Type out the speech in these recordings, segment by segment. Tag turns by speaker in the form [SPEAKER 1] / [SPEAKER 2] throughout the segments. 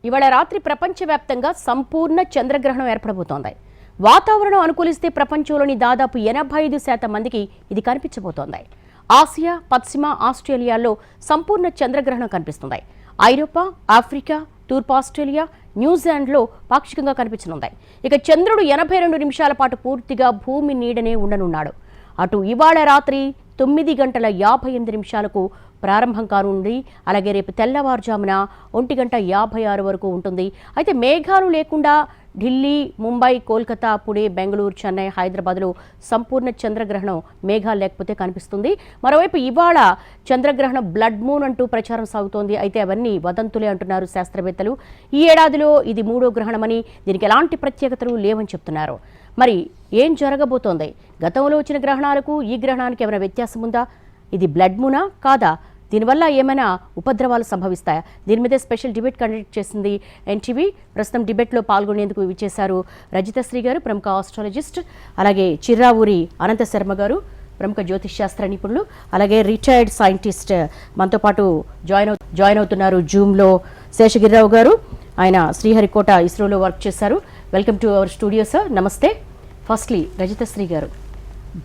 [SPEAKER 1] ఇవాళ రాత్రి ప్రపంచవ్యాప్తంగా సంపూర్ణ చంద్రగ్రహణం ఏర్పడబోతోంది. వాతావరణం అనుకూలిస్తే ప్రపంచంలోని దాదాపు 85% మందికి ఇది కనిపించబోతోంది. ఆసియా, పశ్చిమ ఆస్ట్రేలియాల్లో సంపూర్ణ చంద్రగ్రహణం కనిపిస్తుంది. ఐరోపా, ఆఫ్రికా, తూర్పు ఆస్ట్రేలియా, న్యూజిలాండ్లో పాక్షికంగా కనిపించనుంది. ఇక చంద్రుడు 82 నిమిషాల పాటు పూర్తిగా భూమి నీడనే ఉండనున్నాడు. అటు ఇవాళ రాత్రి 9:58 ప్రారంభం కానుంది. అలాగే రేపు తెల్లవారుజామున 1:56 వరకు ఉంటుంది. అయితే మేఘాలు లేకుండా ఢిల్లీ, ముంబై, కోల్కతా, పుణె, బెంగళూరు, చెన్నై, హైదరాబాద్లో సంపూర్ణ చంద్రగ్రహణం మేఘాలు లేకపోతే కనిపిస్తుంది. మరోవైపు ఇవాళ చంద్రగ్రహణం బ్లడ్ మూన్ అంటూ ప్రచారం సాగుతోంది. అయితే అవన్నీ వదంతులే అంటున్నారు శాస్త్రవేత్తలు. ఈ ఏడాదిలో ఇది 3వ గ్రహణమని, దీనికి ఎలాంటి ప్రత్యేకతలు లేవని చెప్తున్నారు. మరి ఏం జరగబోతోంది? గతంలో వచ్చిన గ్రహణాలకు ఈ గ్రహణానికి ఏమైనా వ్యత్యాసం ఉందా? ఇది బ్లడ్ మూనా కాదా? దీనివల్ల ఏమైనా ఉపద్రవాలు సంభవిస్తాయా? దీని మీద స్పెషల్ డిబేట్ కండక్ట్ చేసింది ఎన్టీవీ. ప్రస్తుతం డిబేట్లో పాల్గొనేందుకు విచ్చేశారు రజితశ్రీ గారు, ప్రముఖ ఆస్ట్రాలజిస్ట్, అలాగే చిర్రావూరి అనంత శర్మ గారు, ప్రముఖ జ్యోతిష్ శాస్త్ర నిపుణులు, అలాగే రిటైర్డ్ సైంటిస్ట్ మనతో పాటు జాయిన్ అవుతున్నారు జూమ్లో శేషగిరిరావు గారు. ఆయన శ్రీహరికోట ఇస్రోలో వర్క్ చేశారు. Welcome to our studio sir. నమస్తే. ఫస్ట్లీ రజితశ్రీ గారు,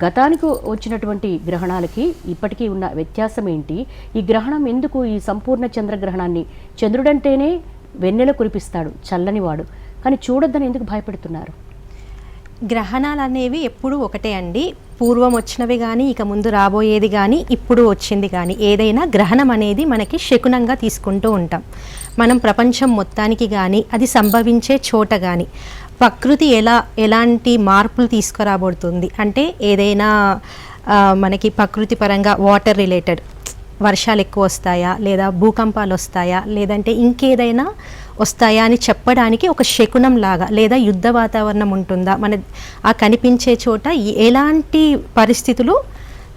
[SPEAKER 1] గతానికి వచ్చినటువంటి గ్రహణాలకి ఇప్పటికీ ఉన్న వ్యత్యాసం ఏంటి? ఈ గ్రహణం ఎందుకు, ఈ సంపూర్ణ చంద్రగ్రహణాన్ని, చంద్రుడంటేనే వెన్నెల కురిపిస్తాడు, చల్లనివాడు, కానీ చూడొద్దని ఎందుకు భయపెడుతున్నారు?
[SPEAKER 2] గ్రహణాలు అనేవి ఎప్పుడూ ఒకటే అండి. పూర్వం వచ్చినవి కానీ, ఇక ముందు రాబోయేది కానీ, ఇప్పుడు వచ్చింది కానీ, ఏదైనా గ్రహణం అనేది మనకి శకునంగా తీసుకుంటూ ఉంటాం. మనం ప్రపంచం మొత్తానికి కానీ, అది సంభవించే చోట కానీ ప్రకృతి ఎలాంటి మార్పులు తీసుకురాబడుతుంది అంటే, ఏదైనా మనకి ప్రకృతి పరంగా వాటర్ రిలేటెడ్ వర్షాలు ఎక్కువ వస్తాయా, లేదా భూకంపాలు వస్తాయా, లేదంటే ఇంకేదైనా వస్తాయా అని చెప్పడానికి ఒక శకునం లాగా, లేదా యుద్ధ వాతావరణం ఉంటుందా, మన ఆ కనిపించే చోట ఎలాంటి పరిస్థితులు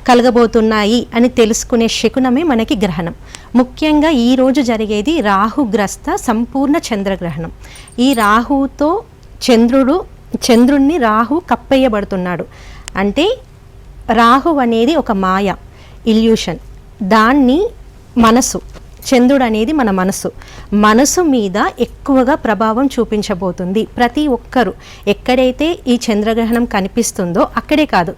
[SPEAKER 2] కలగబోతున్నాయి అని తెలుసుకునే శకునమే మనకి గ్రహణం. ముఖ్యంగా ఈరోజు జరిగేది రాహుగ్రస్త సంపూర్ణ చంద్రగ్రహణం. ఈ రాహుతో చంద్రుణ్ణి రాహు కప్పేయబడుతున్నాడు. అంటే రాహు అనేది ఒక మాయ, ఇల్యూషన్. దాన్ని మనసు, చంద్రుడు అనేది మన మనసు మీద ఎక్కువగా ప్రభావం చూపించబోతుంది. ప్రతి ఒక్కరు ఎక్కడైతే ఈ చంద్రగ్రహణం కనిపిస్తుందో అక్కడే కాదు,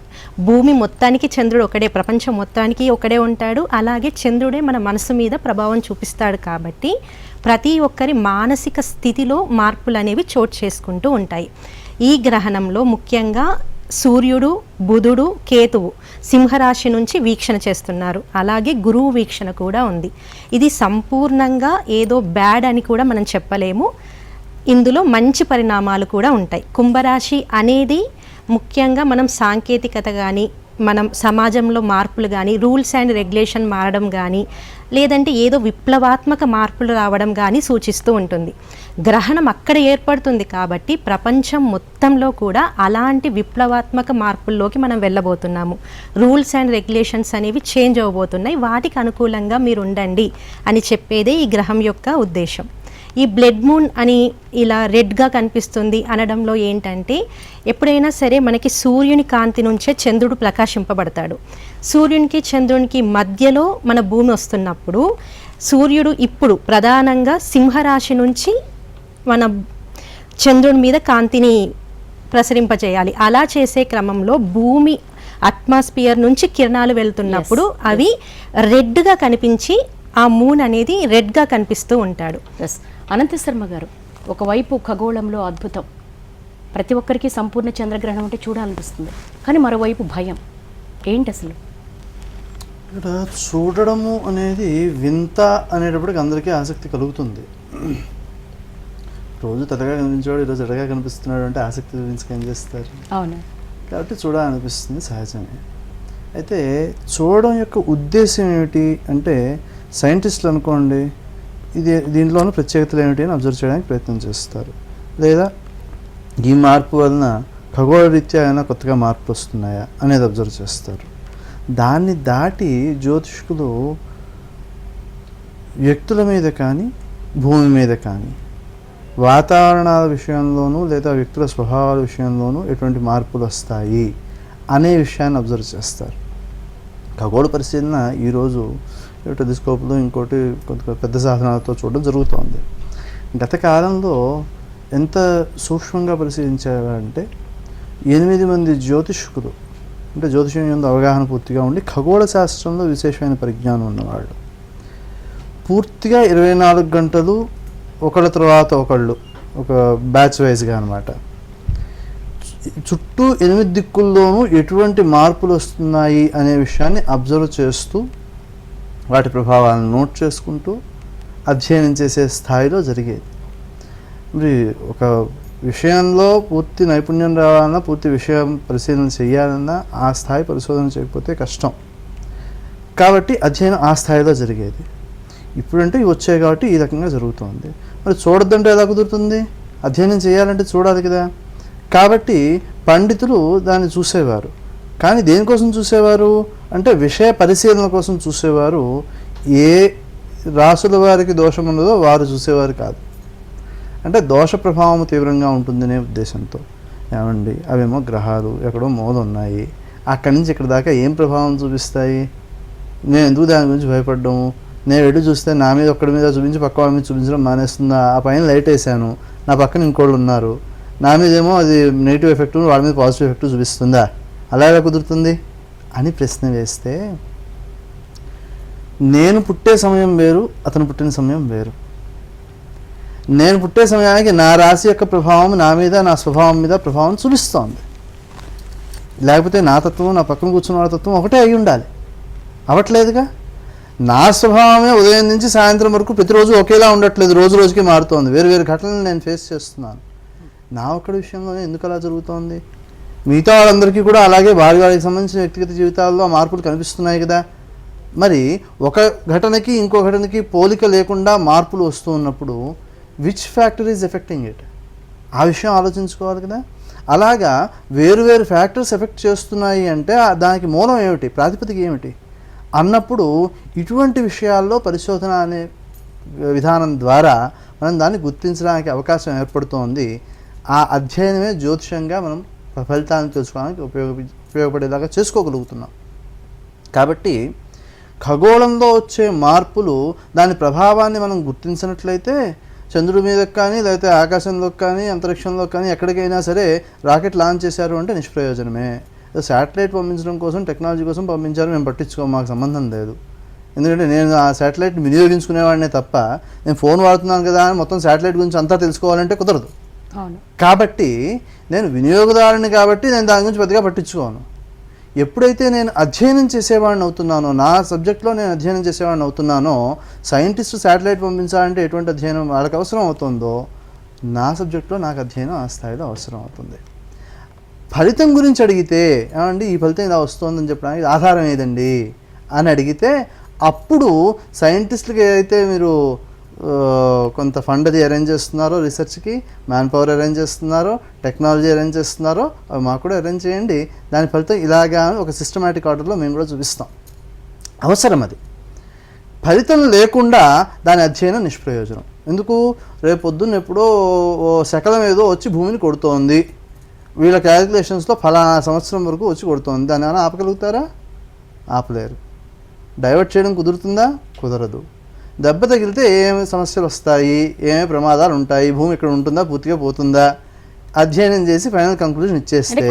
[SPEAKER 2] భూమి మొత్తానికి చంద్రుడు ఒకడే, ప్రపంచం మొత్తానికి ఒకడే ఉంటాడు. అలాగే చంద్రుడే మన మనసు మీద ప్రభావం చూపిస్తాడు. కాబట్టి ప్రతి ఒక్కరి మానసిక స్థితిలో మార్పులు అనేవి చోటు చేసుకుంటూ ఉంటాయి. ఈ గ్రహణంలో ముఖ్యంగా సూర్యుడు, బుధుడు, కేతువు సింహరాశి నుంచి వీక్షణ చేస్తున్నారు. అలాగే గురువు వీక్షణ కూడా ఉంది. ఇది సంపూర్ణంగా ఏదో బ్యాడ్ అని కూడా మనం చెప్పలేము. ఇందులో మంచి పరిణామాలు కూడా ఉంటాయి. కుంభరాశి అనేది ముఖ్యంగా మనం సాంకేతికత కానీ, మనం సమాజంలో మార్పులు కానీ, రూల్స్ అండ్ రెగ్యులేషన్ మారడం కానీ, లేదంటే ఏదో విప్లవాత్మక మార్పులు రావడం కానీ సూచిస్తూ ఉంటుంది. గ్రహణం అక్కడ ఏర్పడుతుంది కాబట్టి ప్రపంచం మొత్తంలో కూడా అలాంటి విప్లవాత్మక మార్పుల్లోకి మనం వెళ్ళబోతున్నాము. రూల్స్ అండ్ రెగ్యులేషన్స్ అనేవి చేంజ్ అవ్వబోతున్నాయి. వాటికి అనుకూలంగా మీరు ఉండండి అని చెప్పేదే ఈ గ్రహం యొక్క ఉద్దేశం. ఈ బ్లడ్ మూన్ అని ఇలా రెడ్గా కనిపిస్తుంది అనడంలో ఏంటంటే, ఎప్పుడైనా సరే మనకి సూర్యుని కాంతి నుంచే చంద్రుడు ప్రకాశింపబడతాడు. సూర్యునికి చంద్రునికి మధ్యలో మన భూమి వస్తున్నప్పుడు సూర్యుడు ఇప్పుడు ప్రధానంగా సింహరాశి నుంచి మన చంద్రుని మీద కాంతిని ప్రసరింపజేయాలి. అలా చేసే క్రమంలో భూమి అట్మాస్ఫియర్ నుంచి కిరణాలు వెళ్తున్నప్పుడు అవి రెడ్గా కనిపించి ఆ మూన్ అనేది రెడ్గా కనిపిస్తూ ఉంటాడు.
[SPEAKER 1] అనంత శర్మ గారు, ఒకవైపు ఖగోళంలో అద్భుతం, ప్రతి ఒక్కరికి సంపూర్ణ చంద్రగ్రహణం అంటే చూడాలనిపిస్తుంది, కానీ మరోవైపు భయం. ఏంటి అసలు?
[SPEAKER 3] ఇక్కడ చూడడము అనేది వింత అనేటప్పటికి అందరికీ ఆసక్తి కలుగుతుంది. రోజు తెల్లగా కనిపించేవాడు ఈరోజు ఎడగా కనిపిస్తున్నాడు అంటే ఆసక్తి గురించి ఏం చేస్తారు?
[SPEAKER 1] అవును,
[SPEAKER 3] కాబట్టి చూడాలనిపిస్తుంది, సహజమే. అయితే చూడడం యొక్క ఉద్దేశం ఏమిటి అంటే, సైంటిస్టులు అనుకోండి, దీంట్లోనూ ప్రత్యేకతలు ఏమిటి అని అబ్జర్వ్ చేయడానికి ప్రయత్నం చేస్తారు. లేదా ఈ మార్పు వలన ఖగోళ రీత్యా ఏమైనా కొత్తగా మార్పు వస్తున్నాయా అనేది అబ్జర్వ్ చేస్తారు. దాన్ని దాటి జ్యోతిష్కులు వ్యక్తుల మీద కానీ, భూమి మీద కానీ, వాతావరణాల విషయంలోనూ లేదా వ్యక్తుల స్వభావాల విషయంలోనూ ఎటువంటి మార్పులు వస్తాయి అనే విషయాన్ని అబ్జర్వ్ చేస్తారు. ఖగోళ పరిశీలన ఈరోజు టెలిస్కోప్లో ఇంకోటి కొంత పెద్ద సాధనాలతో చూడడం జరుగుతోంది. గత కాలంలో ఎంత సూక్ష్మంగా పరిశీలించారంటే 8 మంది జ్యోతిష్కులు, అంటే జ్యోతిషం యందు అవగాహన పూర్తిగా ఉండి ఖగోళ శాస్త్రంలో విశేషమైన పరిజ్ఞానం ఉన్నవాళ్ళు, పూర్తిగా 24 గంటలు ఒకళ్ళ తర్వాత ఒకళ్ళు, ఒక బ్యాచ్ వైజ్గా అనమాట, చుట్టూ 8 దిక్కుల్లోనూ ఎటువంటి మార్పులు వస్తున్నాయి అనే విషయాన్ని అబ్జర్వ్ చేస్తూ వాటి ప్రభావాలను నోట్ చేసుకుంటూ అధ్యయనం చేసే స్థాయిలో జరిగేది. మరి ఒక విషయంలో పూర్తి నైపుణ్యం రావాలన్నా, పూర్తి విషయం పరిశీలన చేయాలన్నా ఆ స్థాయి పరిశోధన చేయకపోతే కష్టం. కాబట్టి అధ్యయనం ఆ స్థాయిలో జరిగేది. ఇప్పుడంటే ఇవి వచ్చాయి కాబట్టి ఈ రకంగా జరుగుతుంది. మరి చూడొద్దంటే ఎలా కుదురుతుంది? అధ్యయనం చేయాలంటే చూడాలి కదా. కాబట్టి పండితులు దాన్ని చూసేవారు. కానీ దేనికోసం చూసేవారు అంటే విషయ పరిశీలన కోసం చూసేవారు. ఏ రాసుల వారికి దోషం ఉన్నదో వారు చూసేవారు కాదు. అంటే దోష ప్రభావం తీవ్రంగా ఉంటుందనే ఉద్దేశంతో. ఏమండి అవేమో గ్రహాలు ఎక్కడో మూల ఉన్నాయి, అక్కడి నుంచి ఇక్కడ దాకా ఏం ప్రభావం చూపిస్తాయి, నేను ఎందుకు దాని గురించి భయపడ్డాము, నేను వెళ్ళి చూస్తే నా మీద ఒక్కడి మీద చూపించి పక్క వాళ్ళ మీద చూపించడం మానేస్తుందా, ఆ పైన లైట్ వేసాను, నా పక్కన ఇంకోళ్ళు ఉన్నారు, నా మీదేమో అది నెగిటివ్ ఎఫెక్ట్ వాళ్ళ మీద పాజిటివ్ ఎఫెక్ట్ చూపిస్తుందా, అలా ఎలా కుదురుతుంది అని ప్రశ్న వేస్తే, నేను పుట్టే సమయం వేరు, అతను పుట్టిన సమయం వేరు. నేను పుట్టే సమయానికి నా రాశి యొక్క ప్రభావం నా మీద, నా స్వభావం మీద ప్రభావం చూపిస్తోంది. లేకపోతే నా తత్వం, నా పక్కన కూర్చున్న వాళ్ళ తత్వం ఒకటే అయి ఉండాలి. అవ్వట్లేదుగా. నా స్వభావమే ఉదయం నుంచి సాయంత్రం వరకు ప్రతిరోజు ఒకేలా ఉండట్లేదు, రోజు రోజుకి మారుతోంది. వేరు వేరు ఘటనలు నేను ఫేస్ చేస్తున్నాను. నా ఒక్కడి విషయంలోనే ఎందుకు అలా జరుగుతోంది? మిగతా వాళ్ళందరికీ కూడా అలాగే వారికి సంబంధించిన వ్యక్తిగత జీవితాల్లో మార్పులు కనిపిస్తున్నాయి కదా. మరి ఒక ఘటనకి ఇంకో ఘటనకి పోలిక లేకుండా మార్పులు వస్తూ ఉన్నప్పుడు which factor is effecting it, ఆ విషయం ఆలోచించుకోవాలి కదా. అలాగా వేరు వేరు ఫ్యాక్టర్స్ ఎఫెక్ట్ చేస్తున్నాయి అంటే దానికి మూలం ఏమిటి, ప్రాతిపదిక ఏమిటి అన్నప్పుడు ఇటువంటి విషయాల్లో పరిశోధన అనే విధానం ద్వారా మనం దాన్ని గుర్తించడానికి అవకాశం ఏర్పడుతోంది. ఆ అధ్యయనమే జ్యోతిషంగా మనం ఫలితాలను తెలుసుకోవడానికి ఉపయోగపడేలాగా చేసుకోగలుగుతున్నాం. కాబట్టి ఖగోళంలో వచ్చే మార్పులు, దాని ప్రభావాన్ని మనం గుర్తించినట్లయితే చంద్రుడి మీదకి కానీ, లేకపోతే ఆకాశంలోకి కానీ, అంతరిక్షంలోకి కానీ ఎక్కడికైనా సరే రాకెట్ లాంచ్ చేశారు అంటే నిష్ప్రయోజనమే. శాటిలైట్ పంపించడం కోసం, టెక్నాలజీ కోసం పంపించారు, మేము పట్టించుకో, మాకు సంబంధం లేదు. ఎందుకంటే నేను ఆ శాటిలైట్ని వినియోగించుకునేవాడినే తప్ప నేను ఫోన్ వాడుతున్నాను కదా అని మొత్తం శాటిలైట్ గురించి అంతా తెలుసుకోవాలంటే కుదరదు. కాబట్టి నేను వినియోగదారుని కాబట్టి నేను దాని గురించి పెద్దగా పట్టించుకోను. ఎప్పుడైతే నేను అధ్యయనం చేసేవాడిని అవుతున్నానో, నా సబ్జెక్ట్లో నేను అధ్యయనం చేసేవాడిని అవుతున్నానో, సైంటిస్ట్ శాటిలైట్ పంపించాలంటే ఎటువంటి అధ్యయనం వాళ్ళకి అవసరం అవుతుందో, నా సబ్జెక్ట్లో నాకు అధ్యయనం ఆ స్థాయిలో అవసరం అవుతుంది. ఫలితం గురించి అడిగితే, ఏమండి ఈ ఫలితం ఇలా వస్తుందని చెప్పడానికి ఆధారం ఏదండి అని అడిగితే, అప్పుడు సైంటిస్టులకి ఏదైతే మీరు కొంత ఫండ్ అది అరేంజ్ చేస్తున్నారో, రీసెర్చ్కి మ్యాన్ పవర్ అరేంజ్ చేస్తున్నారో, టెక్నాలజీ అరేంజ్ చేస్తున్నారో, అవి మాకు కూడా అరేంజ్ చేయండి, దాని ఫలితం ఇలాగా ఒక సిస్టమేటిక్ ఆర్డర్లో మేము కూడా చూపిస్తాం. అవసరం అది. ఫలితం లేకుండా దాని అధ్యయనం నిష్ప్రయోజనం. ఎందుకు? రేపు పొద్దున్న ఎప్పుడో శకలం ఏదో వచ్చి భూమిని కొడుతోంది, వీళ్ళ క్యాలిక్యులేషన్స్లో ఫలానా సంవత్సరం వరకు వచ్చి కొడుతోంది, దాన్ని ఏమైనా ఆపగలుగుతారా? ఆపలేరు. డైవర్ట్ చేయడం కుదురుతుందా? కుదరదు. దెబ్బ తగిలితే ఏమేమి సమస్యలు వస్తాయి, ఏమేమి ప్రమాదాలు ఉంటాయి, భూమి ఇక్కడ ఉంటుందా, పూర్తిగా పోతుందా, అధ్యయనం చేసి ఫైనల్ కంక్లూజన్ ఇచ్చేస్తే